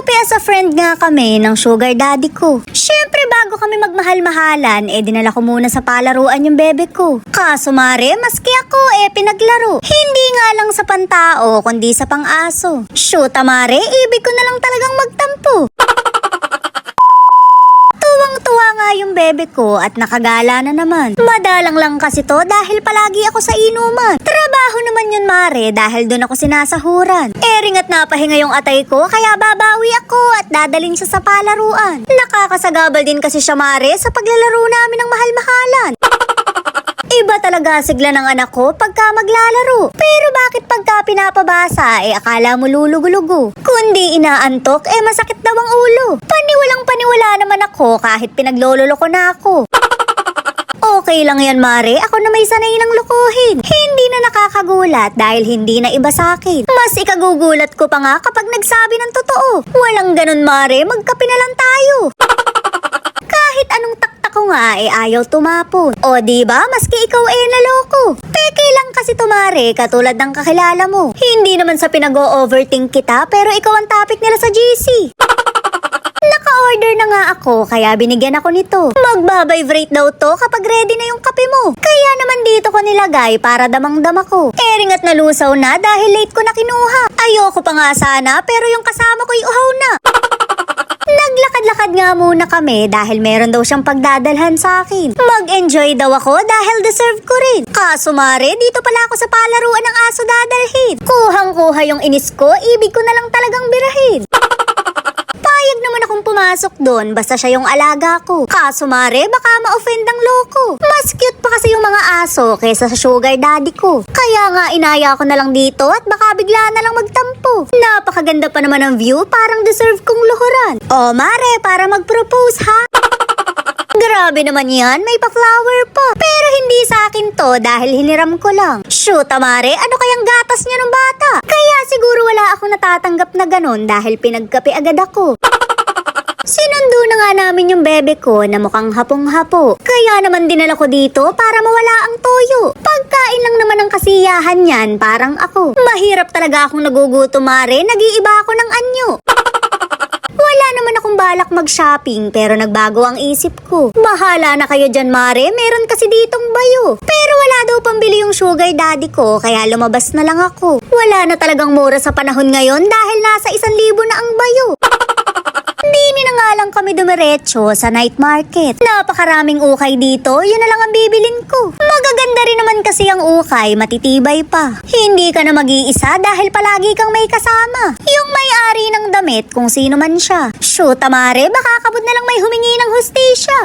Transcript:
Happy as a friend nga kami ng sugar daddy ko. Syempre bago kami magmahal-mahalan, dinala ko muna sa palaruan yung bebe ko. Kaso mare, maski ako pinaglaro. Hindi nga lang sa pantao, kundi sa pang-aso. Shoot mare, ibig ko na lang talagang magtampo. Tuwang-tuwa nga yung bebe ko at nakagala na naman. Madalang lang kasi to dahil palagi ako sa inuman. Trabaho naman yun mare dahil doon ako sinasahuran. Ring at napahinga yung atay ko kaya babawi ako at dadalhin siya sa palaruan. Nakakasagabal din kasi siya mare sa paglalaro namin ng mahal-mahalan. Iba talaga sigla ng anak ko pagka maglalaro. Pero bakit pagka pinapabasa akala mo lulugo-lugo? Kundi inaantok masakit daw ang ulo. Paniwalang paniwala naman ako kahit pinaglololoko na ako. Okay lang yan mare, ako na may sanay ng lukuhin. Hindi na nakakagulat dahil hindi na iba sa akin. Mas ikagugulat ko pa nga kapag nagsabi ng totoo. Walang ganun mare, magkape na lang tayo. Kahit anong taktak ko nga ayaw tumapon. O diba, maski ikaw naloko. Peke lang kasi tumare, katulad ng kakilala mo. Hindi naman sa pinag-o-overthink kita, pero ikaw ang topic nila sa GC. Naka-order na nga ako, kaya binigyan ako nito. Magbabibrate daw to kapag ready na yung kape mo. Kaya naman dito ko nilagay para damang-dama ko. Ring at nalusaw na dahil late ko na kinuha. Ayoko pa nga sana, pero yung kasama ko'y uhaw na. Naglakad-lakad nga muna kami dahil meron daw siyang pagdadalhan sa akin. Mag-enjoy daw ako dahil deserve ko rin. Kaso mare, dito pala ako sa palaruan ng aso dadalhin. Kuhang-kuha yung inis ko, ibig ko na lang talagang birahin. Payag naman akong pumasok doon basta siya yung alaga ko. Kaso mare, baka ma-offend ang loko. Mas cute pa kasi yung mga aso kaysa sa sugar daddy ko. Kaya nga inaya ko na lang dito at baka bigla na lang magtampo. Napakaganda pa naman ang view, parang deserve kong luhuran. O mare, para mag-propose ha? Grabe naman yan, may pa-flower pa. Pero hindi sa akin to dahil hiniram ko lang. Shoot mare, ano kayang gatas niya ng bata? Kaya siguro wala akong natatanggap na ganon dahil pinagkape agad ako. Sinundo na nga namin yung bebe ko na mukhang hapong-hapo. Kaya naman dinala ko dito para mawala ang toyo. Pagkain lang naman ang kasiyahan yan, parang ako. Mahirap talaga akong nagugutom mare, nag-iiba ako ng anyo. Wala naman akong balak mag-shopping pero nagbago ang isip ko. Bahala na kayo dyan mare, meron kasi ditong bayo. Pero wala daw pambili yung sugar daddy ko kaya lumabas na lang ako. Wala na talagang mura sa panahon ngayon dahil nasa 1,000 na ang bayo. Dini na nga lang kami dumiretso sa night market. Napakaraming ukay dito, yun na lang ang bibilin ko. Magaganda rin naman kasi ang ukay, matitibay pa. Hindi ka na mag-iisa dahil palagi kang may kasama. Yung may-ari ng damit kung sino man siya. Shoot mare, baka kabod na lang may humingi ng hustisya.